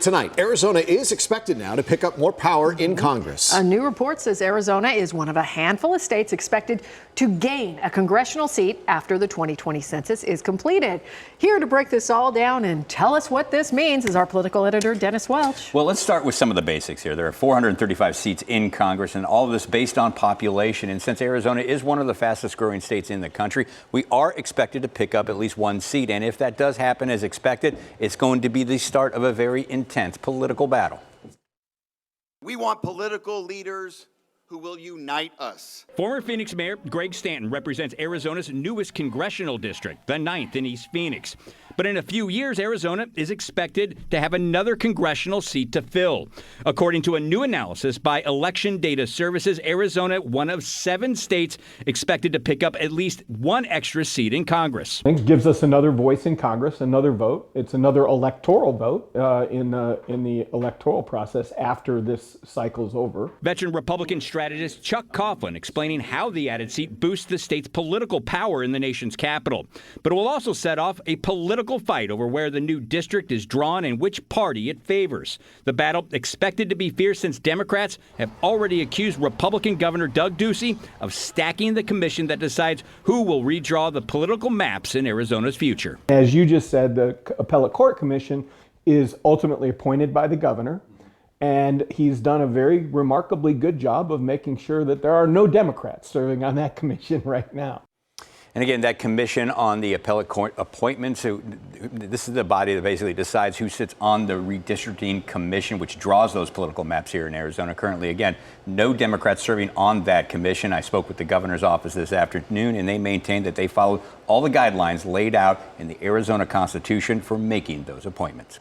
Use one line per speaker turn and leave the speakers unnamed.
Tonight, Arizona is expected now to pick up more power in Congress.
A new report says Arizona is one of a handful of states expected to gain a congressional seat after the 2020 census is completed. Here to break this all down and tell us what this means is our political editor, Dennis Welch.
Well, let's start with some of the basics here. There are 435 seats in Congress, and all of this based on population. And since Arizona is one of the fastest growing states in the country, we are expected to pick up at least one seat. And if that does happen as expected, it's going to be the start of a very intense political battle.
We want political leaders who will unite us.
Former Phoenix Mayor Greg Stanton represents Arizona's newest congressional district, the 9th in East Phoenix. But in a few years, Arizona is expected to have another congressional seat to fill. According to a new analysis by Election Data Services, Arizona, one of 7 states expected to pick up at least one extra seat in Congress.
It gives us another voice in Congress, another vote. It's another electoral vote in the electoral process after this cycle's over.
Veteran Republican strategist Chuck Coughlin explaining how the added seat boosts the state's political power in the nation's capital. But it will also set off a political fight over where the new district is drawn and which party it favors. The battle expected to be fierce since Democrats have already accused Republican Governor Doug Ducey of stacking the commission that decides who will redraw the political maps in Arizona's future.
As you just said, the appellate court commission is ultimately appointed by the governor, and he's done a very remarkably good job of making sure that there are no Democrats serving on that commission right now.
And again, that commission on the appellate court appointments, this is the body that basically decides who sits on the redistricting commission, which draws those political maps here in Arizona. Currently, again, no Democrats serving on that commission. I spoke with the governor's office this afternoon, and they maintained that they followed all the guidelines laid out in the Arizona Constitution for making those appointments.